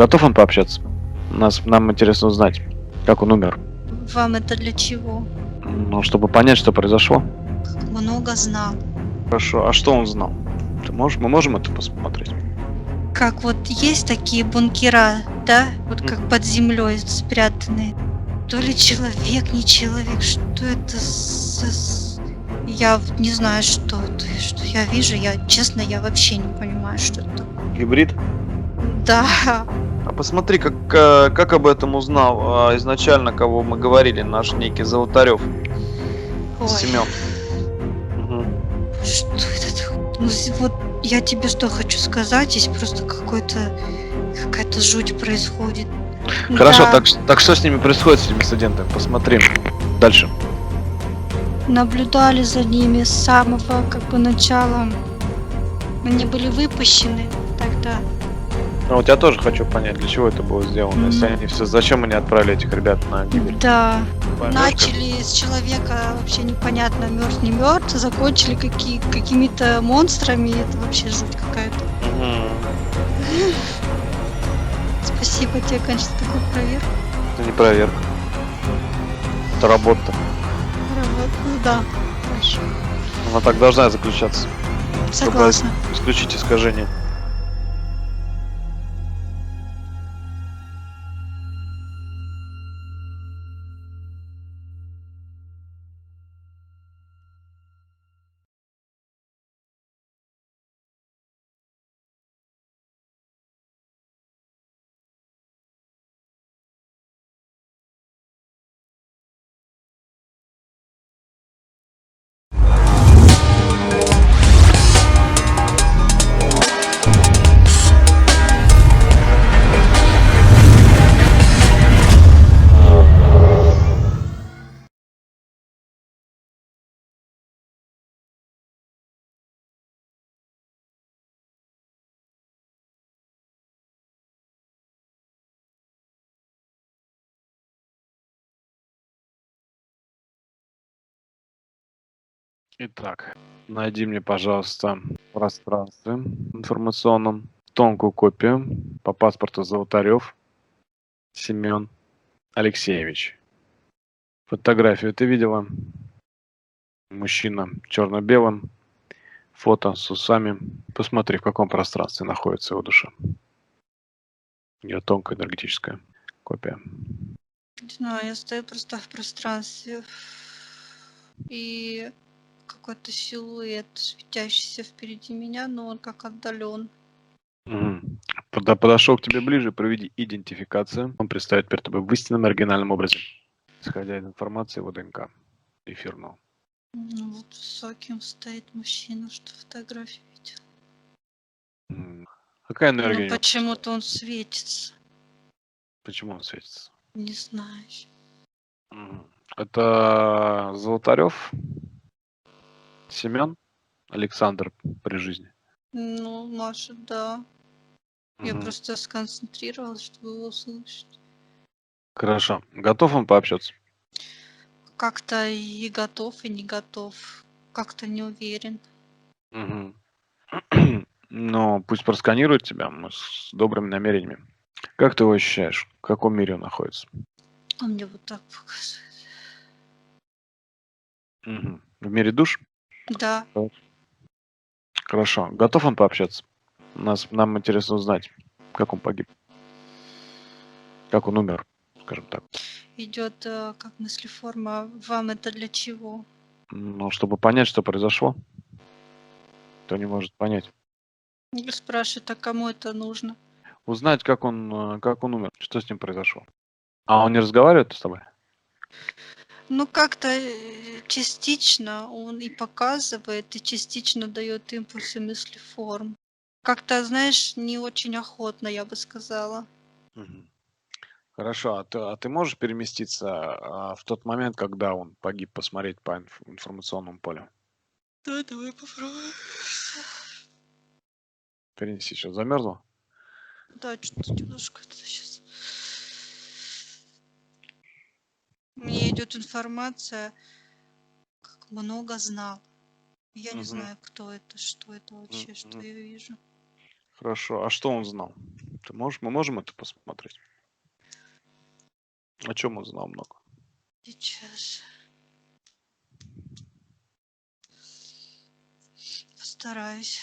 Готов он пообщаться? Нам интересно узнать, как он умер. Вам это для чего? Ну, чтобы понять, что произошло. Много знал. Хорошо, а что он знал? Мы можем это посмотреть? Как вот есть такие бункера, да? Вот как под землей спрятанные. То ли человек, не человек, что это Я не знаю, что это, что я вижу. Честно, я вообще не понимаю, что это такое. Гибрид? Да. А посмотри, как об этом узнал изначально, кого мы говорили, наш некий Золотарев. Ой, Семен. что это такое? Ну, вот я тебе что хочу сказать, здесь просто какая-то жуть происходит. Хорошо, Да, так что с ними происходит, с этими студентами? Посмотри. Дальше. наблюдали за ними с самого начала. Они были выпущены тогда. Ну, вот я тоже хочу понять, для чего это было сделано. Если они все, зачем они отправили этих ребят на гибель? Да. Поймёшь, Начали с человека вообще непонятно, мертв не мертв, закончили какими-то монстрами. Это вообще жуть какая-то. Спасибо тебе, конечно, такой проверку. Это не проверка. Это работа. Ну да, хорошо. Она так должна заключаться. Согласна. Чтобы исключить искажение. Итак, найди мне, пожалуйста, в пространстве информационном тонкую копию по паспорту Золотарев Семен Алексеевич. Фотографию ты видела? Мужчина черно-белым, фото с усами. Посмотри, в каком пространстве находится его душа. Ее тонкая энергетическая копия. Не знаю, я стою просто в пространстве. И какой-то силуэт, светящийся впереди меня, но он как отдален. Подошел к тебе ближе, проведи идентификацию. Он предстоит перед тобой в истинном оригинальном образе, исходя из информации его ДНК эфирного. Ну, вот высоким стоит мужчина, что фотографию видел. Какая Но энергия у него? почему-то он светится. Почему он светится? Не знаю. Это Золотарев Семен Александр при жизни. Ну, может, да. Я Мгм. просто сконцентрировалась, чтобы его слышать. Хорошо. Готов он пообщаться? Как-то и готов, и не готов. Как-то не уверен. Мгм. Ну, пусть просканирует тебя с добрыми намерениями. Как ты его ощущаешь? В каком мире он находится? Он мне вот так показывает. В мире душ? Да. Хорошо. Готов он пообщаться? Нам интересно узнать, как он погиб. Как он умер, скажем так. Идет как мыслеформа. Вам это для чего? Ну, чтобы понять, что произошло. Кто не может понять. Я спрашиваю, а кому это нужно? Узнать, как он умер, что с ним произошло. А он не разговаривает с тобой? Ну, как-то частично он и показывает, и частично дает импульсы мыслеформ. Как-то, знаешь, не очень охотно, я бы сказала. Мгм. Хорошо, а ты можешь переместиться в тот момент, когда он погиб, посмотреть по информационному полю? Да, давай попробуем. Перенеси, что, замерзла? Да, что-то немножко это сейчас. Мне идет информация, как много знал. Я не Мгм. знаю, кто это, что это вообще, что Мгм. я вижу. Хорошо. А что он знал? Мы можем это посмотреть? О чем он знал много? Сейчас постараюсь.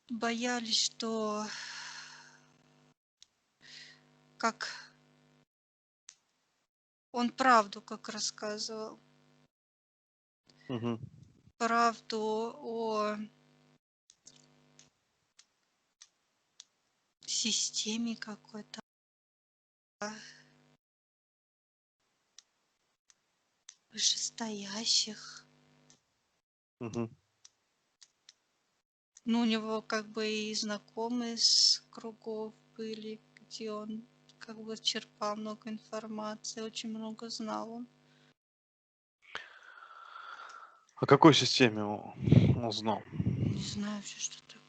Боялись, что как он правду как рассказывал, Мгм. правду о системе какой-то, вышестоящих. Мгм. Ну, у него как бы и знакомые с кругов были, где он как бы черпал много информации, очень много знал он. О какой системе он знал? Не знаю вообще, что такое.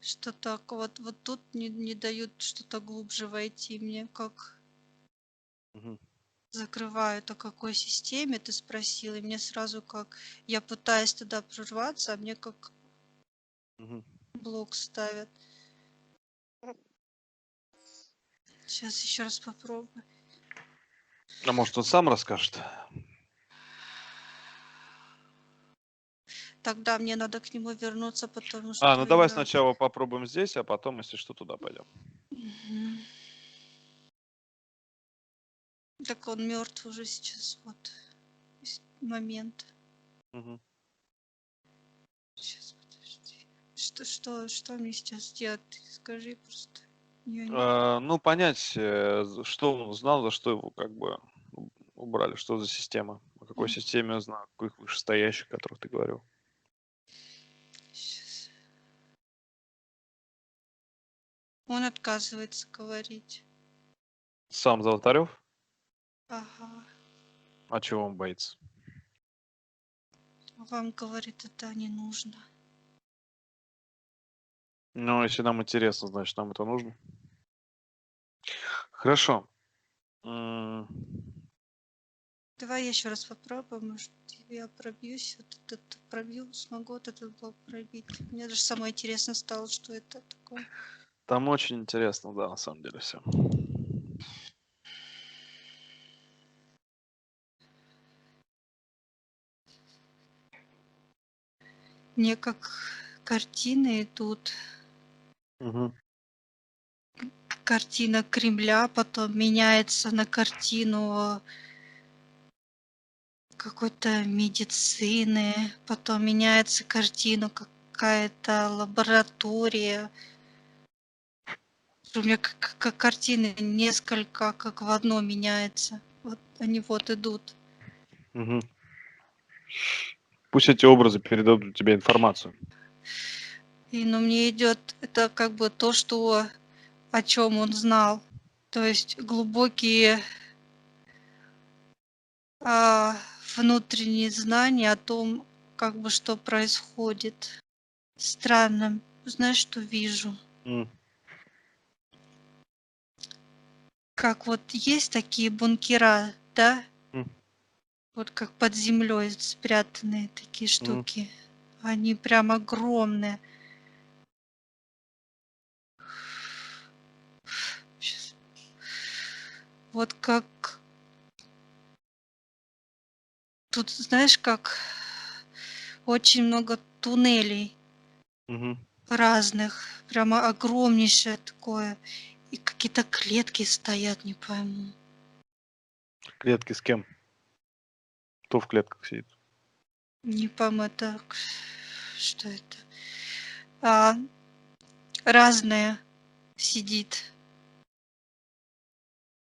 Что так, вот тут не дают что-то глубже войти мне, как Мгм. закрывают, о какой системе ты спросил, и мне сразу как, я пытаюсь туда прорваться, а мне как Мгм. блок ставят. Сейчас еще раз попробую. А может, он сам расскажет? Тогда мне надо к нему вернуться, потому Ну что давай я... сначала попробуем здесь, а потом, если что, туда пойдем. Мгм. Так он мертв уже сейчас, вот момент. Мгм. Сейчас, подожди. Что мне сейчас делать? Ты скажи просто. Ну, понять, что он знал, за что его как бы убрали, что за система, о какой М, системе он знал, о каких вышестоящих, о которых ты говорил. щас. Он отказывается говорить. Сам Золотарев? Ага. А чего он боится? Вам, говорит, это не нужно. Ну, если нам интересно, значит, нам это нужно. Хорошо. М, Давай я еще раз попробую, может, я пробьюсь, вот этот пробью, смогу вот этот блок пробить. Мне даже самое интересно стало, что это такое. Там очень интересно, да, на самом деле все. Мне как картины идут. Картина Кремля, потом меняется на картину какой-то медицины, потом меняется картина какая-то лаборатория. У меня как картины несколько, как в одно меняется. Вот они вот идут. Пусть эти образы передадут тебе информацию. И но мне идет это как бы то, что о чем он знал. То есть глубокие а, внутренние знания о том, как бы что происходит. Странно. Знаешь, что вижу? М, Как вот есть такие бункера, да? м, Вот как под землей спрятанные такие м, штуки. Они прям огромные. Щас. Вот как тут, знаешь, как очень много туннелей мгм. разных. Прямо огромнейшее такое. И какие-то клетки стоят, не пойму. Клетки с кем? Кто в клетках сидит? Не пойму, это что это? А, разное сидит.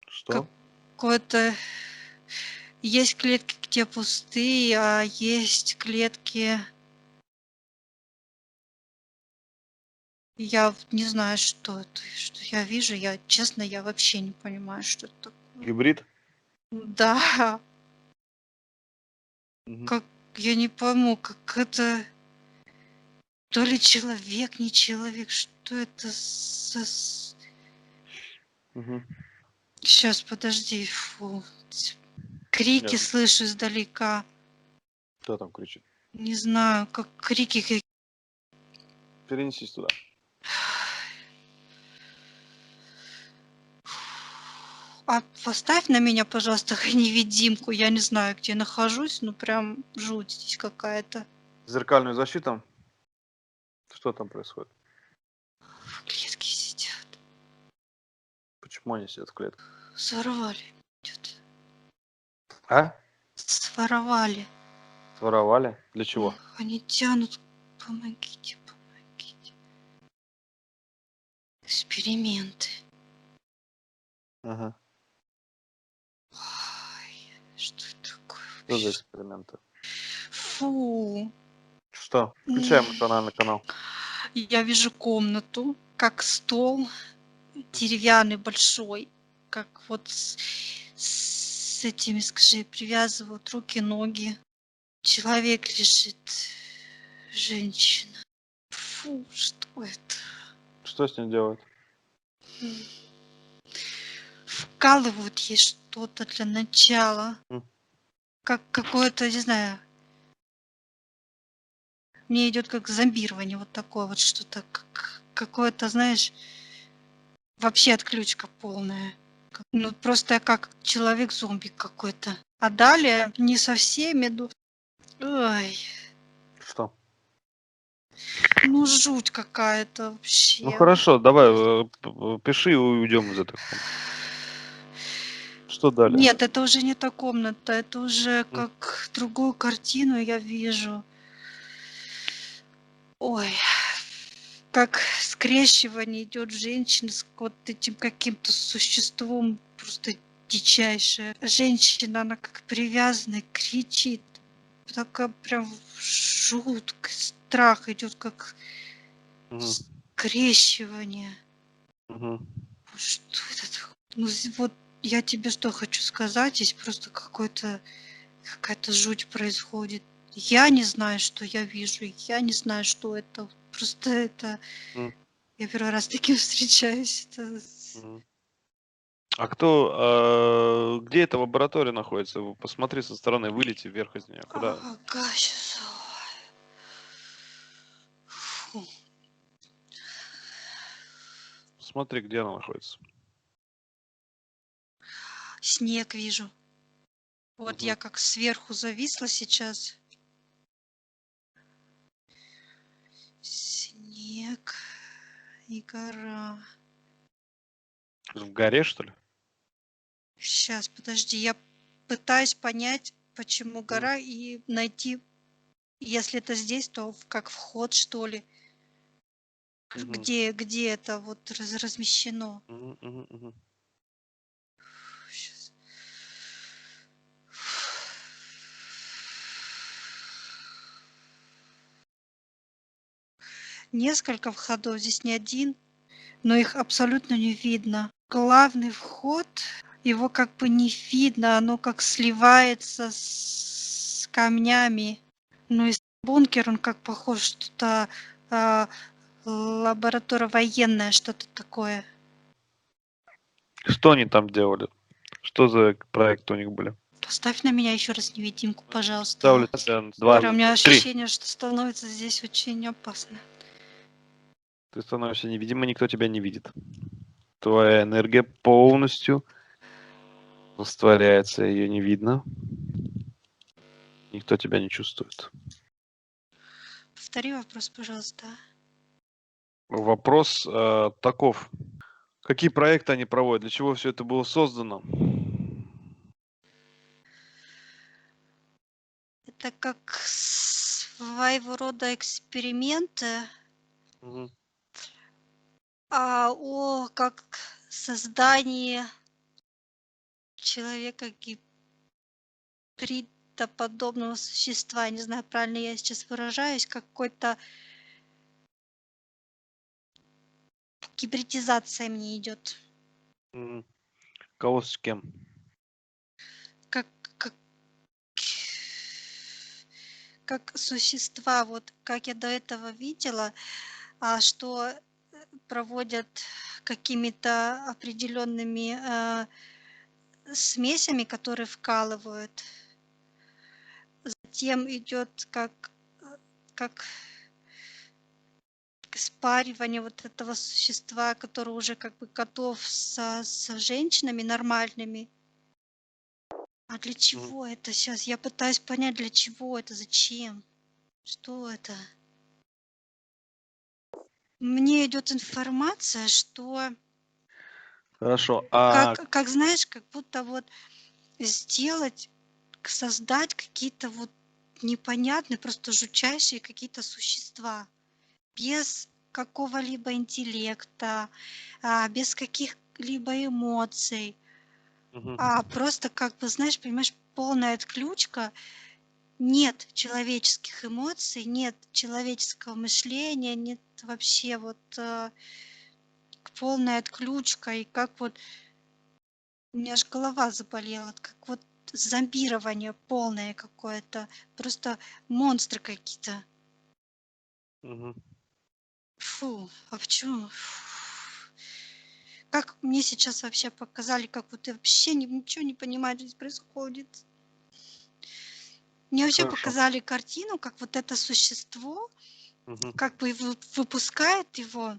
Что? Какое-то есть клетки, где пустые, а есть клетки. Я вот не знаю, что это, что я вижу. Я, честно, я вообще не понимаю, что это такое. Гибрид? Да, Мгм. как я не пойму, как это. То ли человек, не человек, что это за... Мгм. Сейчас, подожди, фу. Крики Я- слышу издалека. Кто там кричит? Не знаю, как крики. Перенесись туда. А поставь на меня, пожалуйста, невидимку. Я не знаю, где нахожусь, но прям жуть здесь какая-то. Зеркальную защиту. Что там происходит? В клетке сидят. Почему они сидят в клетке? Своровали. Чё-то. А? Своровали. Своровали? Для чего? Они тянут. Помогите, помогите. Эксперименты. Ага. Ой, что это такое Что за вообще? эксперименты? Фу. Что? Включай эмоциональный канал. Я вижу комнату, как стол деревянный большой, как вот с этими, скажи, привязывают руки, ноги. Человек лежит, женщина. Фу, что это? Что с ним делают? Вкалывают ей что-то для начала. М. Как какое-то, не знаю, мне идет как зомбирование, вот такое вот что-то, как какое-то, знаешь, вообще отключка полная. Ну, просто я как человек-зомби какой-то. А далее не со всеми, ну, ой, Что? ну жуть какая-то Ну вообще. хорошо, давай, пиши и уйдем из этой комнаты. Что далее? Нет, это уже не та комната, это уже М. как другую картину я вижу. Ой, как скрещивание идет женщины с вот этим каким-то существом просто дичайшее. Женщина, она как привязанная, кричит. Такая прям жуткий страх идет, как Мгм. скрещивание. Мгм. Что это такое? Ну, вот я тебе что хочу сказать, здесь просто какая-то жуть происходит. Я не знаю, что я вижу, я не знаю, что это. Просто это... М. Я первый раз с таким встречаюсь. Это... Мгм. А кто, где эта лаборатория находится? Посмотри со стороны, вылети вверх из нее. Куда? Ага, сейчас. Фу. Смотри, где она находится. Снег вижу. Вот Мгм. я как сверху зависла сейчас. Снег и гора. В горе, что ли? Сейчас, подожди, я пытаюсь понять, почему М. гора, и найти, если это здесь, то как вход, что ли. Мгм. Где это вот размещено. Мгм, мгм, мгм. Щас. Несколько входов, здесь не один, но их абсолютно не видно. Главный вход, его как бы не видно, оно как сливается с камнями. Ну и бункер, он как похож, что-то лаборатория военная, что-то такое. Что они там делали? Что за проекты у них были? Поставь на меня еще раз невидимку, пожалуйста. Ставлю тебя на Прям у 2, меня 3. ощущение, что становится здесь очень опасно. Ты становишься невидимой, никто тебя не видит. Твоя энергия полностью растворяется, ее не видно. Никто тебя не чувствует. Повтори вопрос, пожалуйста. Вопрос таков. Какие проекты они проводят? Для чего все это было создано? Это как своего рода эксперименты, Мгм. как создание человека гибридоподобного существа. Не знаю, правильно я сейчас выражаюсь, какой-то гибридизация мне идет. Мгм. Кого с кем? Как, как, как существа, вот как я до этого видела, что проводят какими-то определенными смесями, которые вкалывают. Затем идет как спаривание вот этого существа, который уже как бы готов с женщинами нормальными. А для чего это сейчас? Я пытаюсь понять, для чего это, зачем, что это. Мне идет информация, что Хорошо. как знаешь, как будто вот сделать, создать какие-то вот непонятные, просто жутчайшие какие-то существа без какого-либо интеллекта, без каких-либо эмоций, просто как бы, знаешь, понимаешь, полная отключка, нет человеческих эмоций, нет человеческого мышления, нет вообще вот полная отключка, и как вот у меня аж голова заболела, как вот зомбирование полное какое-то, просто монстры какие-то. Фу, а в чём? Как мне сейчас вообще показали, как вот я вообще ничего не понимаю, что здесь происходит. Мне вообще Хорошо. показали картину, как вот это существо, как бы выпускает его,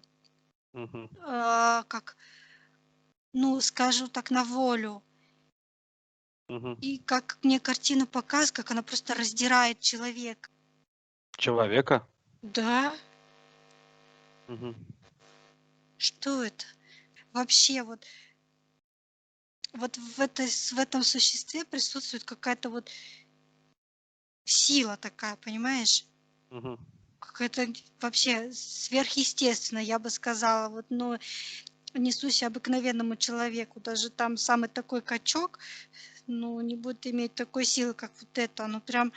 как, ну, скажу так, на волю. И как мне картину показывают, как она просто раздирает человека. Человека? Да, что это? Вообще вот в этом существе присутствует какая-то вот сила такая, понимаешь? Какая-то вообще сверхъестественная, я бы сказала, вот, ну, несущая обыкновенному человеку. Даже там самый такой качок, ну, не будет иметь такой силы, как вот это. Оно прям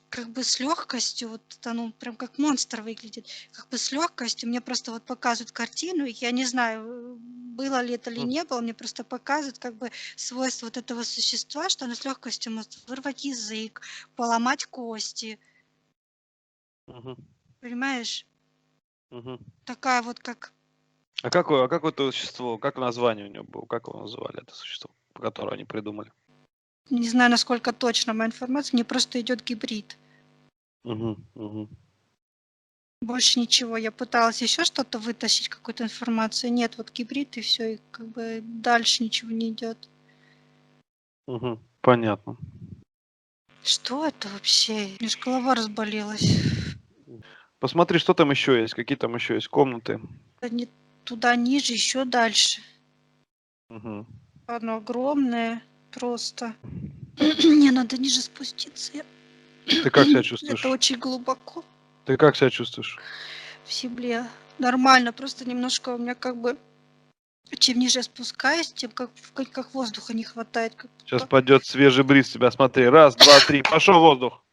как бы с легкостью, вот оно прям как монстр выглядит, как бы с легкостью. Мне просто вот показывают картину, и я не знаю, было ли это или не было, мне просто показывают как бы свойства вот этого существа, что оно с легкостью может вырвать язык, поломать кости, понимаешь? Такая вот как, А какое это существо? Как название у него было? Как его называли, это существо, которое они придумали? не знаю, насколько точна моя информация, мне просто идет гибрид. Больше ничего. Я пыталась еще что-то вытащить, какую-то информацию. Нет, вот гибрид и все, и как бы дальше ничего не идет. Понятно. Что это вообще? У меня ж голова разболелась. Посмотри, что там еще есть, какие там еще есть комнаты. Не туда ниже, еще дальше. Мгм. Оно огромное просто. Мне надо ниже спуститься. Ты как себя Это чувствуешь? очень глубоко Ты как себя чувствуешь? в земле. Нормально, просто немножко у меня как бы чем ниже я спускаюсь, тем как воздуха не хватает. Как Сейчас будто. пойдет свежий бриз тебя, смотри. Раз, два, три. Пошел воздух.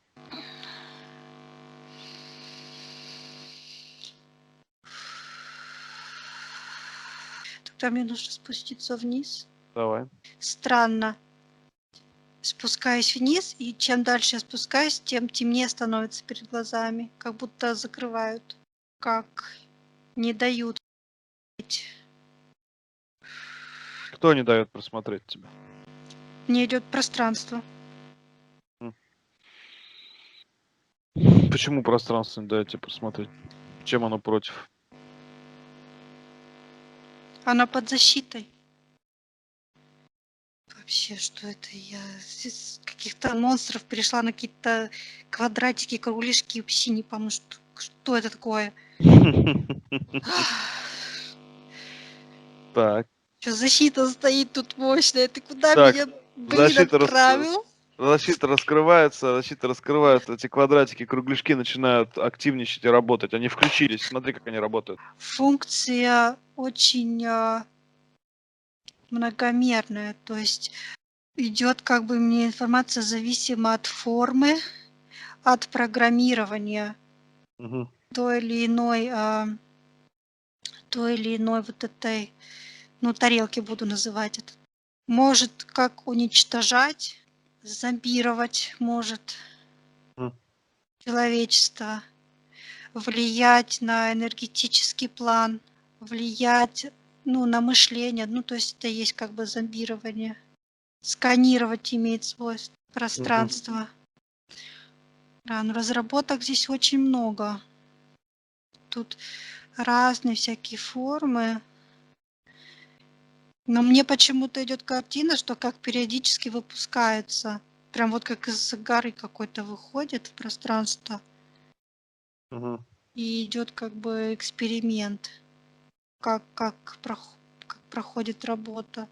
Тогда мне нужно спуститься вниз. Давай. Странно. Спускаюсь вниз, и чем дальше я спускаюсь, тем темнее становится перед глазами. Как будто закрывают. Как не дают. Кто не дает просмотреть тебя? Мне идет пространство. Почему пространство не дает тебе просмотреть? Чем оно против? Она под защитой. Вообще, что это? Я с каких-то монстров перешла на какие-то квадратики, кругляшки. Вообще не пойму, что это такое. Так. Что защита стоит тут мощная? Ты куда Так, меня, блин, защита, отправил? защита раскрывается, эти квадратики, кругляшки начинают активничать и работать. Они включились, смотри, как они работают. Функция очень многомерная, то есть идет как бы мне информация зависима от формы, от программирования Мгм. той или иной вот этой, ну, тарелки буду называть это. Может как уничтожать, зомбировать, может. человечества, влиять на энергетический план, влиять, ну, на мышление. Ну, то есть это есть как бы зомбирование. Сканировать имеет свойство Мгм. пространство. Да, но разработок здесь очень много. Тут разные всякие формы. Но мне почему-то идет картина, что как периодически выпускается. Прям вот как из горы какой-то выходит в пространство. Мгм. И идет как бы эксперимент, как проходит работа,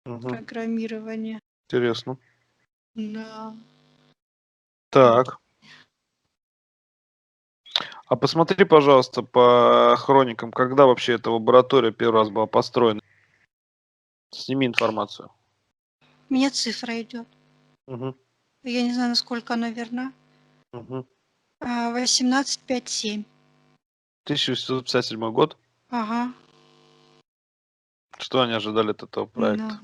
Мгм. программирование. Интересно. Да. Так. А посмотри, пожалуйста, по хроникам, когда вообще эта лаборатория первый раз была построена. Сними информацию. У меня цифра идет. Мгм. Я не знаю, насколько она верна. Мгм. 1857. 1857 год. Ага. Что они ожидали от этого Да. проекта?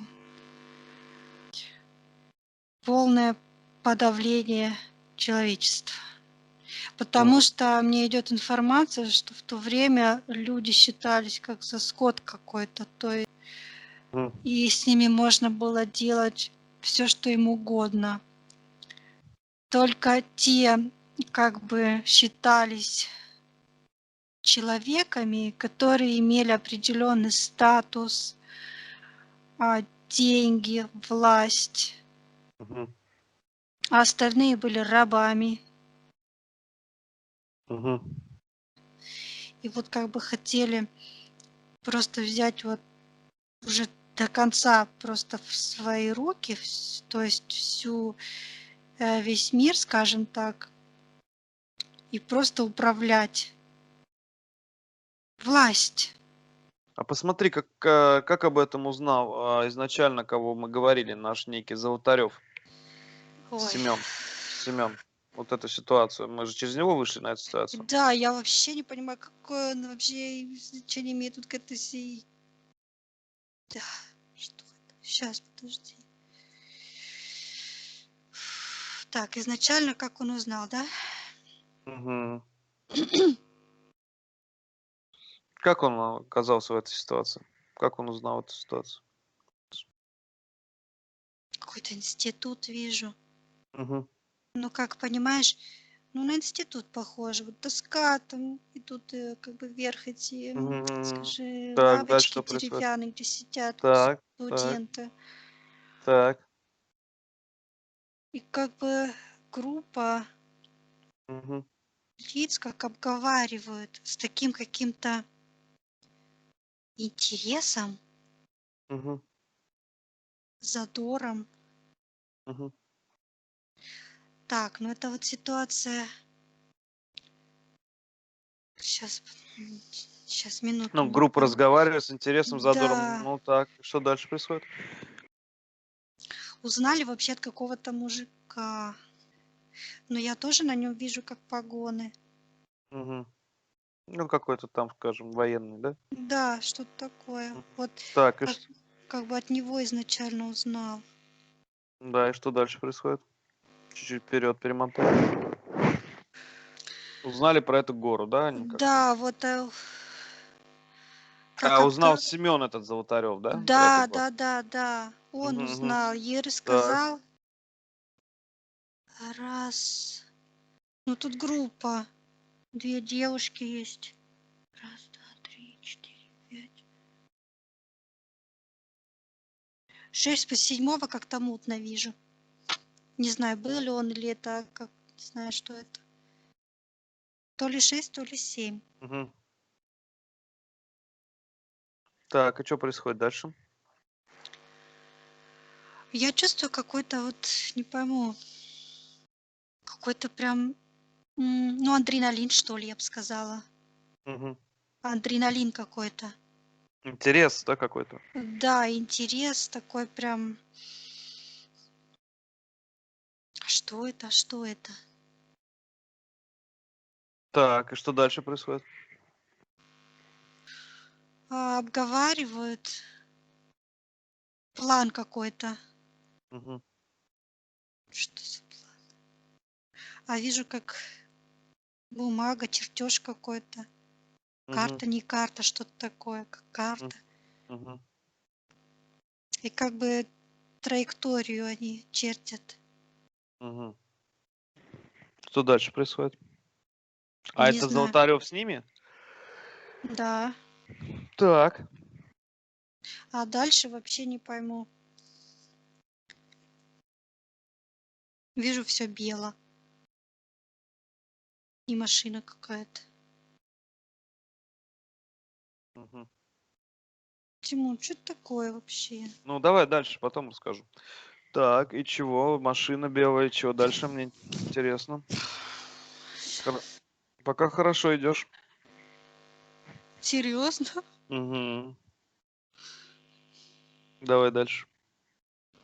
Полное подавление человечества. Потому Мгм. что мне идет информация, что в то время люди считались как за скот какой-то, то есть Мгм. и с ними можно было делать все, что им угодно. Только те как бы считались человеками, которые имели определенный статус, деньги, власть, Мгм. а остальные были рабами. Мгм. И вот как бы хотели просто взять вот уже до конца просто в свои руки, то есть весь мир, скажем так, и просто управлять. Власть. А посмотри, как об этом узнал изначально, кого мы говорили, наш некий Золотарев, Ой. Семен. Вот эту ситуацию. Мы же через него вышли на эту ситуацию. Да, я вообще не понимаю, какое он вообще значение имеет тут к этой всей... Да, что это? Сейчас, подожди. Так, изначально как он узнал, да? Мгм. Как он оказался в этой ситуации? Как он узнал эту ситуацию? Какой-то институт вижу. Мгм. Ну, как понимаешь, ну, на институт похоже. Вот доска там, и тут как бы вверх эти, Мгм. скажи, Так, дальше лавочки что происходит? деревянные, где сидят Так, так, студенты. так. И как бы группа Мгм. лиц как обговаривают с таким каким-то интересом, Мгм. задором. Мгм. Так, ну это вот ситуация. Сейчас, сейчас минуту. Ну, группа разговаривает с интересным задором. Да, Ну так, что дальше происходит? узнали вообще от какого-то мужика. Но я тоже на нем вижу как погоны. Мгм. Ну, какой-то там, скажем, военный, да? Да, что-то такое. Мгм. Вот Так, как, как бы от него изначально узнал. да, и что дальше происходит? Чуть-чуть вперед перемотаем. Узнали про эту гору, да, они как-то? Да, вот как А узнал обка... Семен этот Золотарев, да, про эту Да, гору? да, да, да. Он Мгм, мгм. узнал, ей Так, рассказал. Раз. Ну тут группа. Две девушки есть. Раз, два, три, четыре, пять. 6 по 7 как-то мутно вижу. Не знаю, был ли он или это как... Не знаю, что это. То ли 6, то ли 7. мгм. Так, и что происходит дальше? Я чувствую какой-то вот, не пойму, какой-то прям, ну, адреналин, что ли, я бы сказала. Мгм. Адреналин какой-то. Интерес, да, какой-то? Да, интерес такой прям. А что это? А что это? Так, и что дальше происходит? Обговаривают план какой-то. Мгм. Что за план? А вижу, как бумага, чертеж какой-то. Мгм. Карта, не карта, что-то такое, как М. карта. Мгм. И как бы траекторию они чертят. Мгм. Что дальше происходит? А Не это знаю. Золотарев с ними? Да. Так. А дальше вообще не пойму. Вижу все бело. И машина какая-то. Мгм. Тимон, что это такое вообще? Ну, давай дальше, потом расскажу. Так, и чего? Машина белая, чего дальше? Мне интересно. Хоро- Пока хорошо идешь. Серьезно? Мгм. Давай дальше.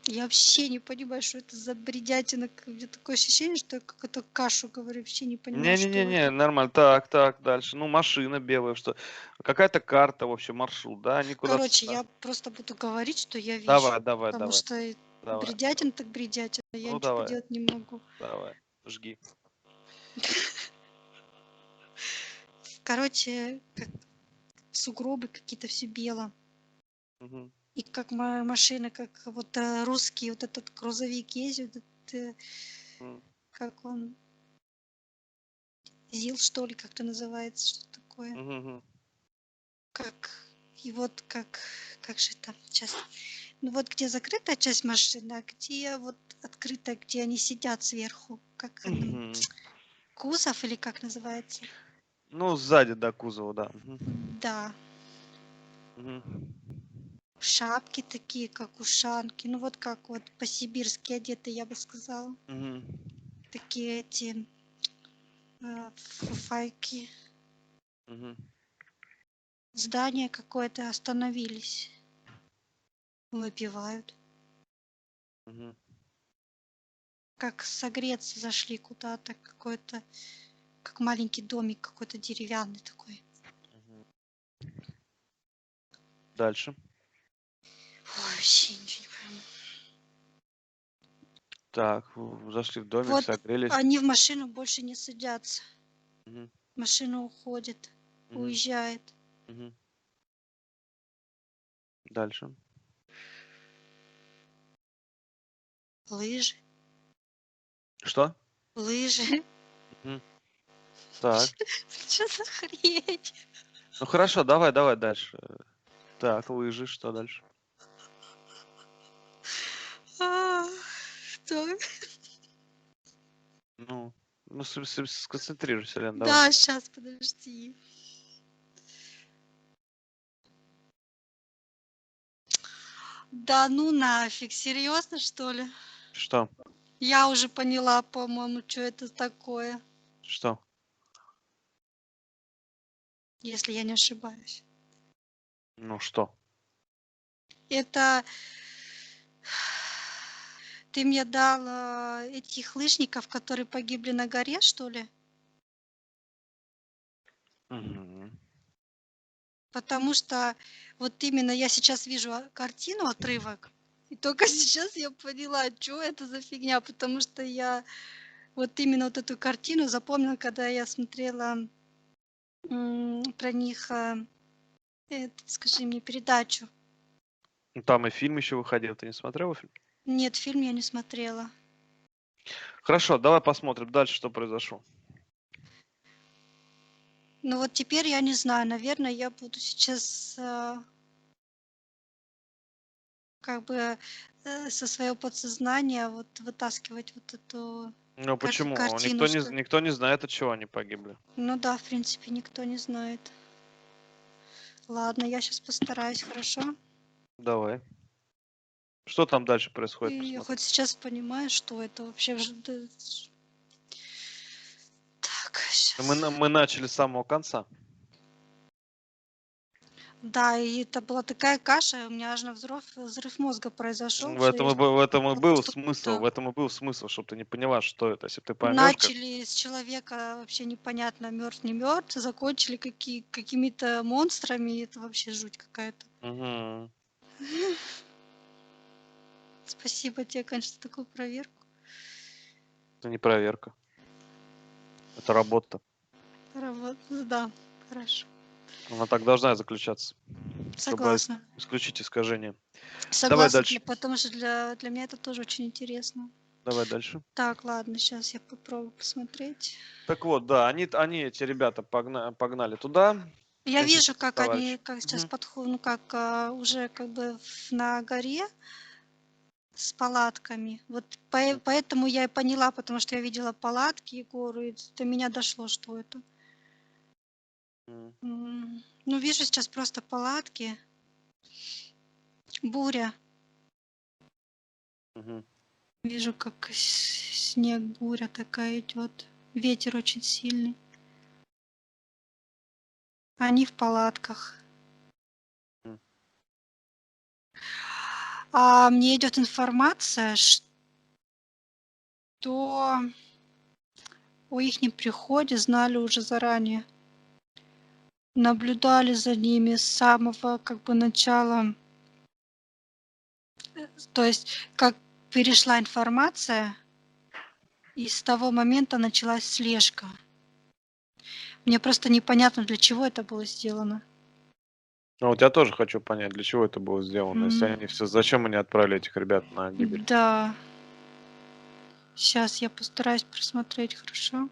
Я вообще не понимаю, что это за бредятина. У меня такое ощущение, что я какую-то кашу говорю. Вообще не понимаю, что Не-не-не-не, это. нормально. Так, так, дальше. Ну, машина белая, что? Какая-то карта, в общем, маршрут, да? Они куда-то... Короче, я просто буду говорить, что я вижу. Давай, давай, Потому давай, что давай. бредятина так бредятина. Я Ну, ничего давай, поделать не могу. давай. Жги. Короче, как сугробы какие-то, все бело. Мгм. И как машина, как вот русский вот этот грузовик ездит, М. как он, ЗИЛ, что ли, как-то называется, что такое. Мгм, мгм. Как, и вот как же это сейчас. Ну вот где закрытая часть машины, а где вот открытая, где они сидят сверху. Как это, Мгм. кузов или как называется? Ну, сзади до кузова, да. Мгм. Да. Мгм. Шапки такие, как ушанки. Ну вот как вот по-сибирски одеты, я бы сказала. Мгм. Такие эти фуфайки. Мгм. Здание какое-то, остановились. Выпивают. Мгм. Как согреться зашли куда-то. Какой-то, как маленький домик какой-то деревянный такой. Мгм. Дальше. Ой, вообще ничего не пойму. Так, зашли в домик, Вот согрелись. они в машину больше не садятся. Мгм. Машина уходит, Мгм. уезжает. Мгм. Дальше. Лыжи, Что? лыжи. Мгм. Так. Что за хрень? Ну хорошо, давай, давай дальше. Так, лыжи, что дальше? А, Что? Ну, ну сконцентрируйся, Лен, давай. Да, сейчас, подожди. Да ну нафиг, серьезно, что ли? Что? Я уже поняла, по-моему, что это такое, Что? если я не ошибаюсь. Ну что? Это ты мне дал этих лыжников, которые погибли на горе, что ли? Мгм. Потому что вот именно я сейчас вижу картину, отрывок, и только сейчас я поняла, что это за фигня, потому что я вот именно вот эту картину запомнила, когда я смотрела про них, скажи мне, передачу. Ну, там и фильм еще выходил. Ты не смотрел фильм? Нет, фильм я не смотрела. Хорошо, давай посмотрим дальше, что произошло. Ну вот теперь я не знаю, наверное, я буду сейчас как бы со своего подсознания вот вытаскивать вот эту Ну почему? картину, что... Никто не знает, от чего они погибли. Ну да, в принципе, никто не знает. Ладно, я сейчас постараюсь, хорошо? Давай. Что там дальше И происходит, я посмотрим. хоть сейчас понимаю, что это вообще. Так, сейчас. Мы начали с самого конца. Да, и это была такая каша, у меня аж на взрыв мозга произошел, В что этом я в этом и был просто смысл, чтобы ты не поняла, что это. Если бы ты поймешь, как... начали с человека вообще непонятно, мертв не мертв, закончили какими-то монстрами, и это вообще жуть какая-то. Мгм. Спасибо тебе, конечно, за такую проверку. Это не проверка. Это работа. Да, хорошо. Она так должна заключаться, чтобы Согласна. исключить искажения. Давай Согласна, дальше. потому что для меня это тоже очень интересно. Давай дальше. Так, ладно, сейчас я попробую посмотреть. Так вот, да, эти ребята погнали туда. Я Эти вижу, как товарищи. они, как сейчас Мгм. подходят, ну как уже как бы на горе с палатками. Вот Мгм. поэтому я и поняла, потому что я видела палатки и гору, и до меня дошло, что это. Мгм. Ну, вижу сейчас просто палатки, буря. Мгм. Вижу, как снег, буря такая идет. Ветер очень сильный. Они в палатках. Мгм. А мне идет информация, что о ихнем приходе знали уже заранее. Наблюдали за ними с самого как бы начала. То есть как перешла информация, и с того момента началась слежка. Мне просто непонятно, для чего это было сделано. Ну, вот я тоже хочу понять, для чего это было сделано. Если М, они все, зачем они отправили этих ребят на гибель? Да, сейчас я постараюсь просмотреть хорошо.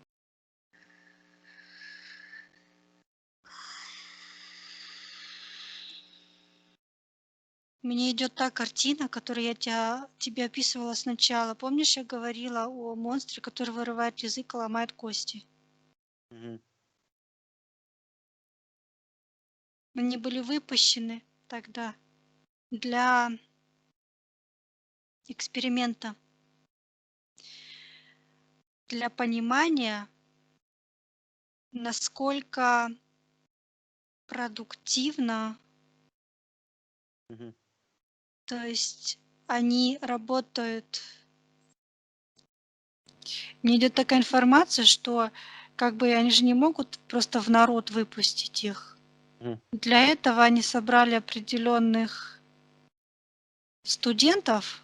Мне идет та картина, которую я тебе описывала сначала. Помнишь, я говорила о монстре, который вырывает язык и ломает кости? Мгм. Они были выпущены тогда для эксперимента, для понимания, насколько продуктивно, Мгм. то есть они работают. Мне идет такая информация, что как бы они же не могут просто в народ выпустить их. Мгм. Для этого они собрали определенных студентов,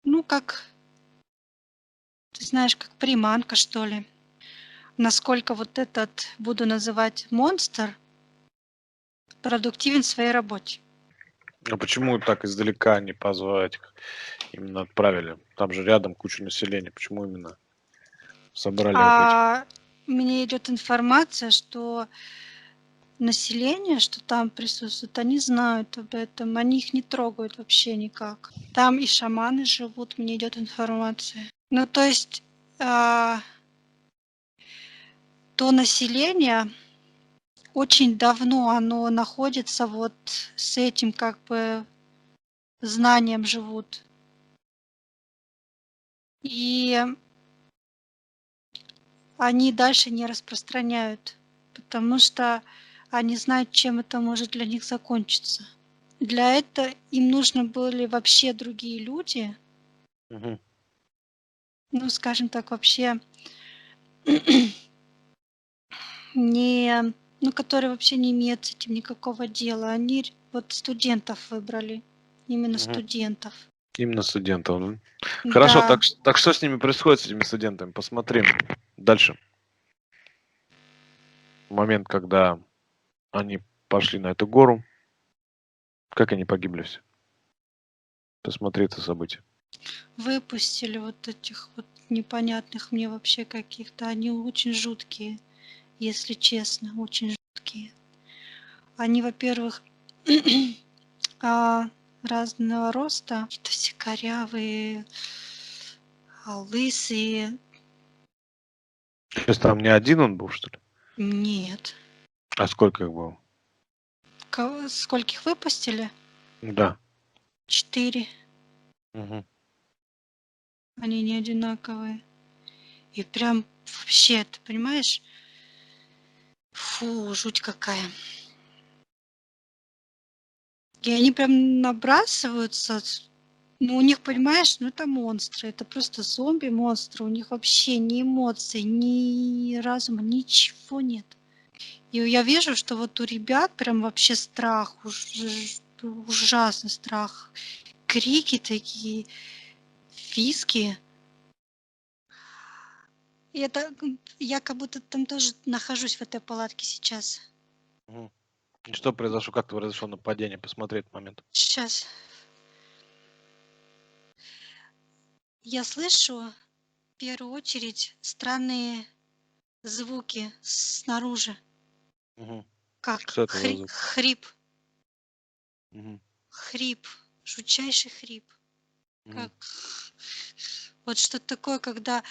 ну, как, ты знаешь, как приманка, что ли. Насколько вот этот, буду называть, монстр продуктивен в своей работе. А почему так издалека не позвать их? Именно отправили. Там же рядом куча населения. Почему именно собрали вот этих? А мне идет информация, что население, что там присутствует, они знают об этом, они их не трогают вообще никак. Там и шаманы живут, мне идет информация. Ну, то есть то население очень давно оно находится вот с этим как бы знанием живут. И они дальше не распространяют, потому что они знают, чем это может для них закончиться. Для этого им нужны были вообще другие люди, Мгм. ну, скажем так, вообще не, ну, которые вообще не имеют с этим никакого дела. Они вот студентов выбрали, именно Мгм. студентов. Именно студентов, да? Хорошо, Да, так что с ними происходит, с этими студентами? Посмотри дальше. Момент, когда они пошли на эту гору, как они погибли все? Посмотри это событие. выпустили вот этих вот непонятных мне вообще каких-то. Они очень жуткие, если честно, очень жуткие. Они, во-первых, разного роста, какие-то все корявые, лысые. То есть там не один он был, что ли? Нет. А сколько их было? Скольких выпустили? Да. 4. Мгм. Они не одинаковые. И прям вообще, ты понимаешь? Фу, жуть какая. И они прям набрасываются. Ну, у них, понимаешь, ну это монстры, это просто зомби-монстры. У них вообще ни эмоций, ни разума, ничего нет. И я вижу, что вот у ребят прям вообще страх, ужасный страх. Крики такие, визги. И это я как будто там тоже нахожусь в этой палатке сейчас. Мгм. И что произошло? Как произошло нападение? Посмотри этот момент. Сейчас. Я слышу в первую очередь странные звуки снаружи, Мгм. как Что это за звук? хрип, Мгм. хрип, жутчайший хрип. Мгм. Как вот что-то такое, когда,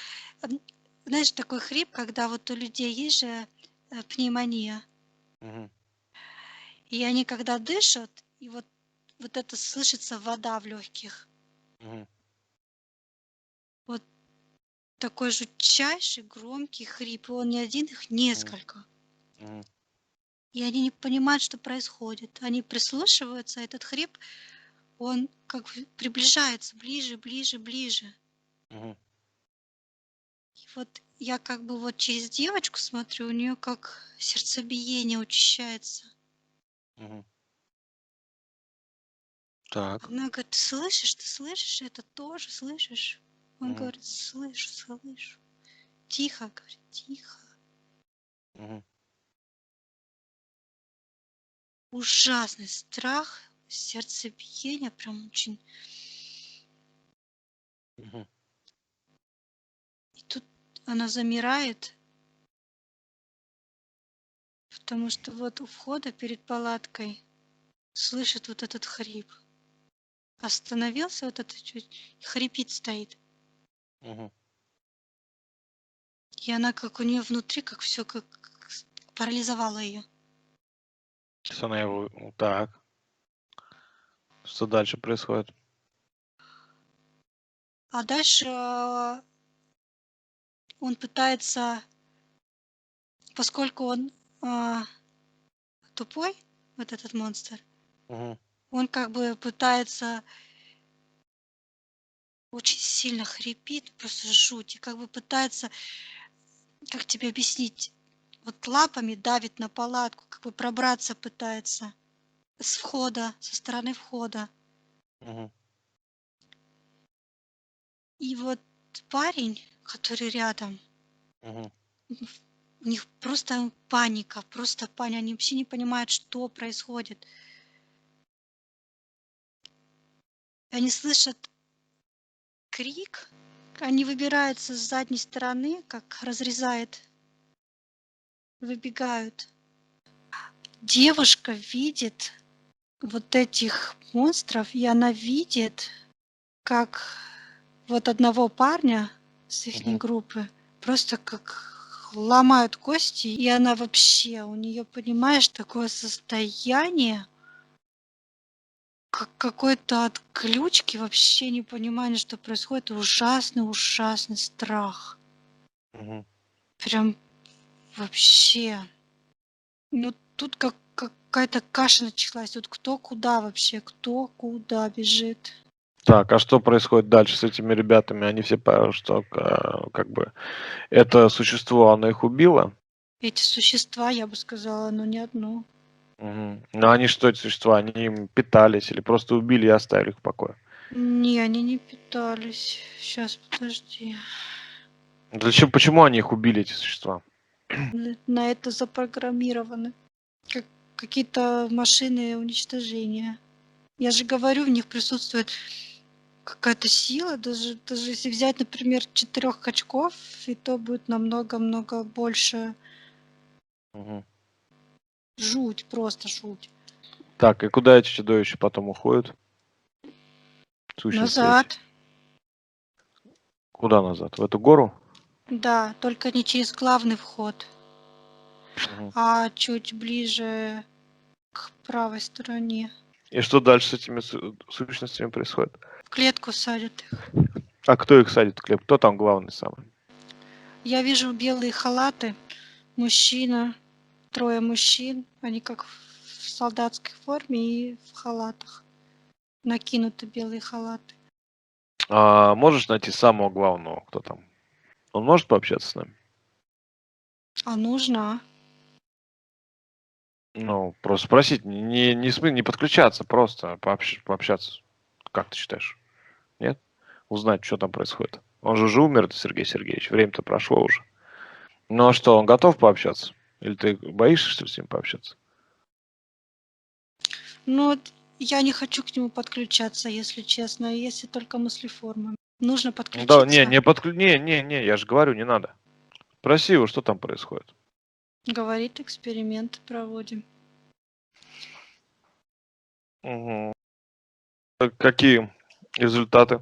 м, знаешь, такой хрип, когда вот у людей есть же пневмония, Мгм. и они когда дышат, и вот это слышится вода в легких. Мгм. Вот такой жутчайший громкий хрип, и он не один, их Мгм. несколько. Мгм. И они не понимают, что происходит. Они прислушиваются, а этот хрип, он как приближается ближе, ближе, ближе. Мгм. И вот я как бы вот через девочку смотрю, у нее как сердцебиение учащается. Мгм. Так. Она говорит: ты слышишь это тоже, слышишь? Он Мгм. говорит: слышу, слышу. Тихо, говорит, тихо. Мгм. Ужасный страх, сердцебиение прям очень. Мгм. И тут она замирает, потому что вот у входа перед палаткой слышит вот этот хрип. Остановился вот этот чуть, и хрипит стоит. Мгм. И она как у нее внутри, как все как парализовало ее. То есть она его... Так. Что дальше происходит? А дальше он пытается, поскольку он тупой, вот этот монстр, Мгм. он как бы пытается, очень сильно хрипит, просто жуть, и как бы пытается, как тебе объяснить, вот лапами давит на палатку, как бы пробраться пытается с входа, со стороны входа. Мгм. И вот парень, который рядом, Мгм. у них просто паника, просто паника. Они вообще не понимают, что происходит. И они слышат крик, они выбираются с задней стороны, как разрезает, выбегают. Девушка видит вот этих монстров, и она видит, как вот одного парня с ихней Мгм. группы просто как ломают кости, и она вообще, у нее, понимаешь, такое состояние, как какой-то отключки, вообще не понимание, что происходит, ужасный, ужасный страх. Мгм. Прям вообще. Ну, тут как какая-то каша началась. Тут кто куда вообще, кто куда бежит. Так, а что происходит дальше с этими ребятами? Они все, что как бы это существо, оно их убило? Эти существа, я бы сказала, но не одно. Мгм. Но они что, эти существа, они им питались или просто убили и оставили их в покое? Не, они не питались. Сейчас, подожди. Зачем, почему они их убили, эти существа? На это запрограммированы. Как какие-то машины уничтожения. Я же говорю, в них присутствует какая-то сила. Даже если взять, например, 4 качков, и то будет намного-много больше. Мгм. Жуть, просто жуть. Так, и куда эти чудовища потом уходят? Сущности эти. Назад. Куда назад? В эту гору? Да, только не через главный вход, Мгм. а чуть ближе к правой стороне. И что дальше с этими сущностями происходит? В клетку садят их. А кто их садит в клетку? Кто там главный самый? Я вижу белые халаты. Мужчина, 3 мужчин. Они как в солдатской форме и в халатах. Накинуты белые халаты. А можешь найти самого главного, кто там? Он может пообщаться с нами? А нужно? Ну, просто спросить, не подключаться, просто пообщаться. Как ты считаешь? Нет? Узнать, что там происходит. Он же уже умер, это Сергей Сергеевич. Время-то прошло уже. Ну а что, он готов пообщаться? Или ты боишься, что ли, с ним пообщаться? Ну вот я не хочу к нему подключаться, если честно, если только мыслеформы. Нужно Ну да, не, подключиться. не, не, я же говорю, не надо. Спроси его, что там происходит. Говорит, эксперименты проводим. Мгм. Какие результаты?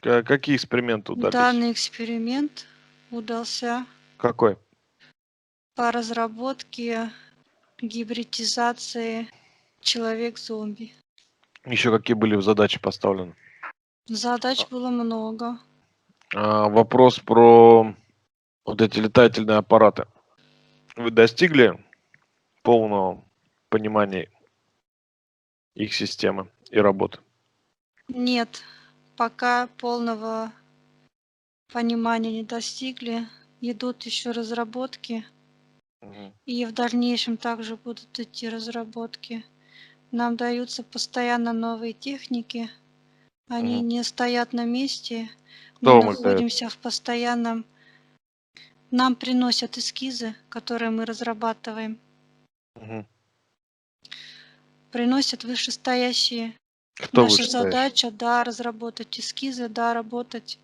Какие эксперименты удались? Данный эксперимент удался Какой? по разработке гибридизации человек-зомби. Еще какие были задачи поставлены? Задач было много. Вопрос про вот эти летательные аппараты. Вы достигли полного понимания их системы и работы? Нет, пока полного понимания не достигли. Идут еще разработки, Мгм. и в дальнейшем также будут идти разработки. Нам даются постоянно новые техники. Они Мгм. не стоят на месте. Мы Кто вам их дает? находимся в постоянном. Нам приносят эскизы, которые мы разрабатываем. Мгм. Приносят вышестоящие. Кто Наша вышестоящий? задача, да, разработать эскизы, да, работать.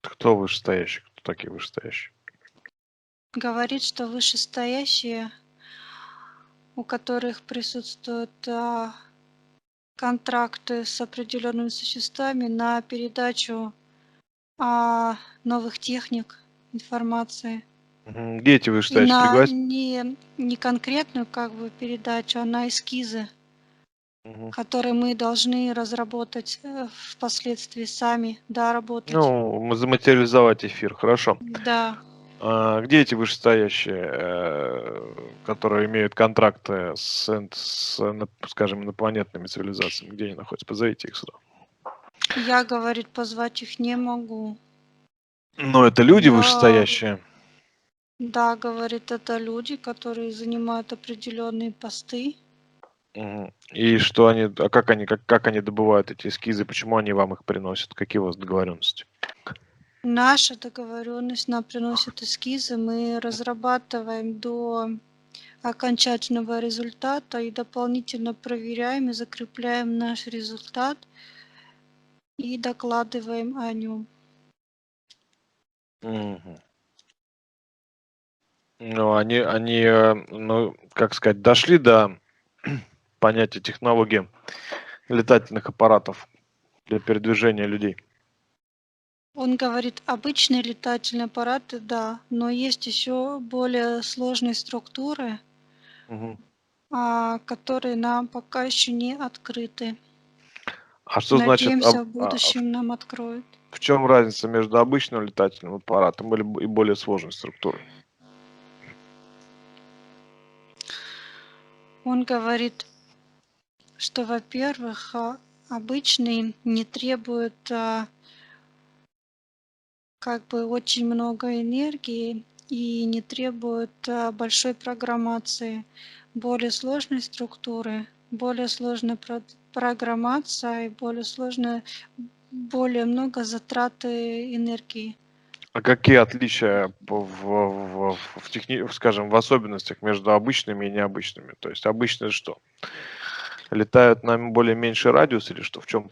Кто вышестоящий? Кто такие вышестоящие? Говорит, что вышестоящие, у которых присутствуют контракты с определенными существами на передачу новых техник, информации. Мгм. Где эти И вышестоящие? на Пригласить? не конкретную как бы передачу, а на эскизы, Мгм. которые мы должны разработать впоследствии сами, доработать. Ну, заматериализовать эфир, хорошо. Да, Где эти вышестоящие, которые имеют контракты скажем, инопланетными цивилизациями? Где они находятся? Позовите их сюда. я, говорит, позвать их не могу. Но это люди Я, вышестоящие. да, говорит, это люди, которые занимают определенные посты. Мгм. И что они, как они добывают эти эскизы, почему они вам их приносят, какие у вас договоренности? Наша договоренность нам приносит эскизы, мы разрабатываем до окончательного результата и дополнительно проверяем и закрепляем наш результат и докладываем о нем. Мгм. Ну, ну, как сказать, дошли до понятия технологии летательных аппаратов для передвижения людей. Он говорит, обычные летательные аппараты, да, но есть еще более сложные структуры, Мгм. которые нам пока еще не открыты. А что значит, Надеемся, в будущем нам откроют. в чем разница между обычным летательным аппаратом и более сложной структурой? Он говорит, что, во-первых, обычный не требует как бы очень много энергии и не требует большой программации. Более сложные структуры, более сложная программация и более много затраты энергии. А какие отличия скажем, в особенностях между обычными и необычными? То есть обычные что? Летают на более меньший радиус или что? В чем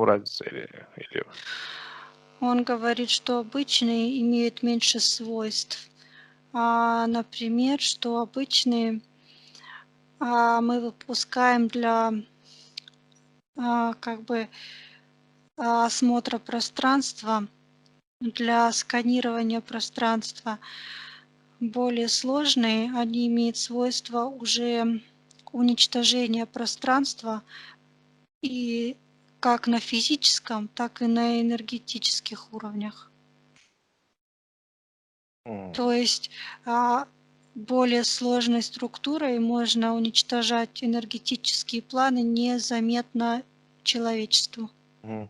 разница? Или... Он говорит, что обычные имеют меньше свойств. Например, что обычные мы выпускаем для как бы осмотра пространства, для сканирования пространства. Более сложные, они имеют свойство уже уничтожения пространства и как на физическом, так и на энергетических уровнях. М, То есть более сложной структурой можно уничтожать энергетические планы незаметно человечеству. мгм.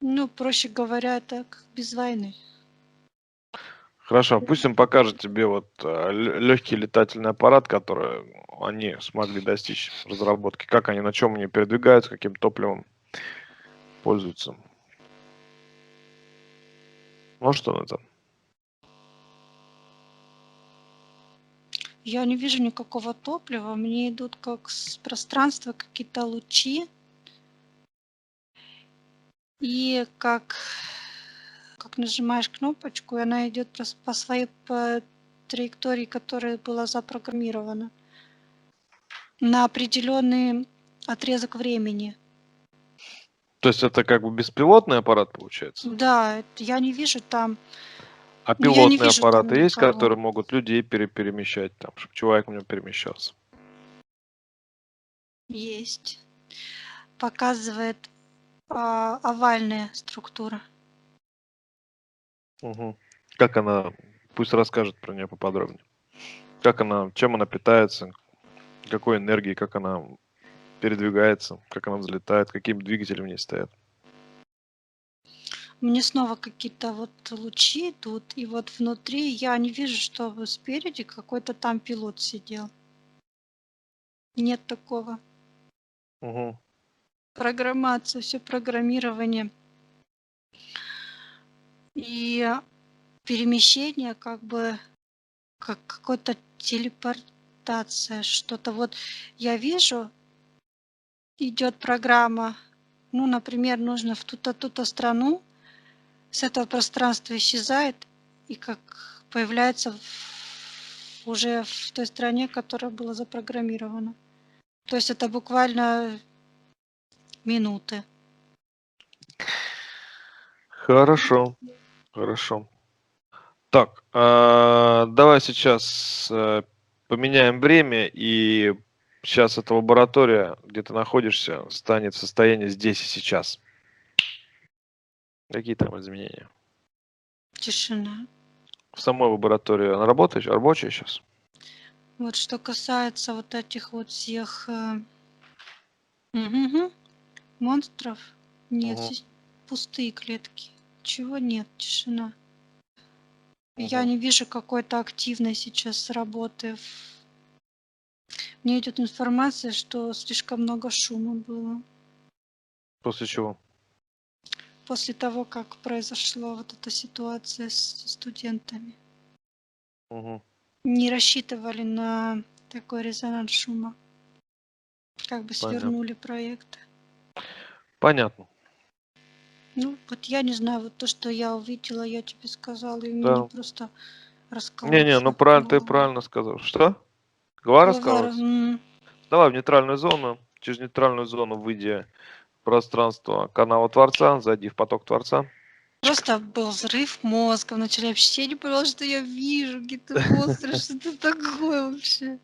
Ну, проще говоря, так без войны. Хорошо, пусть он покажет тебе вот легкий летательный аппарат, который они смогли достичь разработки. Как они, на чем они передвигаются, каким топливом пользуются. Вот что это. Я не вижу никакого топлива. Мне идут как с пространства какие-то лучи. И как нажимаешь кнопочку, и она идет по своей траектории, которая была запрограммирована на определенный отрезок времени. То есть это как бы беспилотный аппарат получается? Да, я не вижу там, А ну я не пилотные вижу там аппараты есть, никого. которые могут людей перемещать, там, чтобы человек в нем перемещался? Есть. Показывает овальная структура. Угу. Как она, пусть расскажет про нее поподробнее. Как она, чем она питается, какой энергией, как она передвигается, как она взлетает, какие двигатели в ней стоят. Мне снова какие-то вот лучи идут, и вот внутри я не вижу, чтобы спереди какой-то там пилот сидел. Нет такого. Угу. Программация, все программирование. И перемещение как бы как какой-то телепортация, что-то. Вот я вижу, идет программа, ну, например, нужно в ту-то страну, с этого пространства исчезает, и как появляется уже в той стране, которая была запрограммирована. То есть это буквально минуты. Хорошо, хорошо. Так, давай сейчас поменяем время, и сейчас эта лаборатория, где ты находишься, станет в состоянии здесь и сейчас. Какие там изменения? Тишина. В самой лаборатории она работает, рабочая сейчас? Вот что касается вот этих вот всех монстров, нет, Угу, здесь пустые клетки. Чего нет, тишина. Я угу. не вижу какой-то активной сейчас работы. Мне идет информация, что слишком много шума было После чего? после того, как произошла вот эта ситуация с студентами. Угу. Не рассчитывали на такой резонанс шума. Как бы Понятно. свернули проект. Понятно. Ну, вот я не знаю, вот то, что я увидела, я тебе сказала, и мне Да. просто Не-не, ну расколоться правильно, ты голова. правильно сказал. Что? Голова Голова, раскалывается? Давай в нейтральную зону. Через нейтральную зону выйди в пространство канала Творца, зайди в поток Творца. просто был взрыв мозга в начале. Я вообще не поняла, что я вижу, какие-то монстры, что это такое вообще.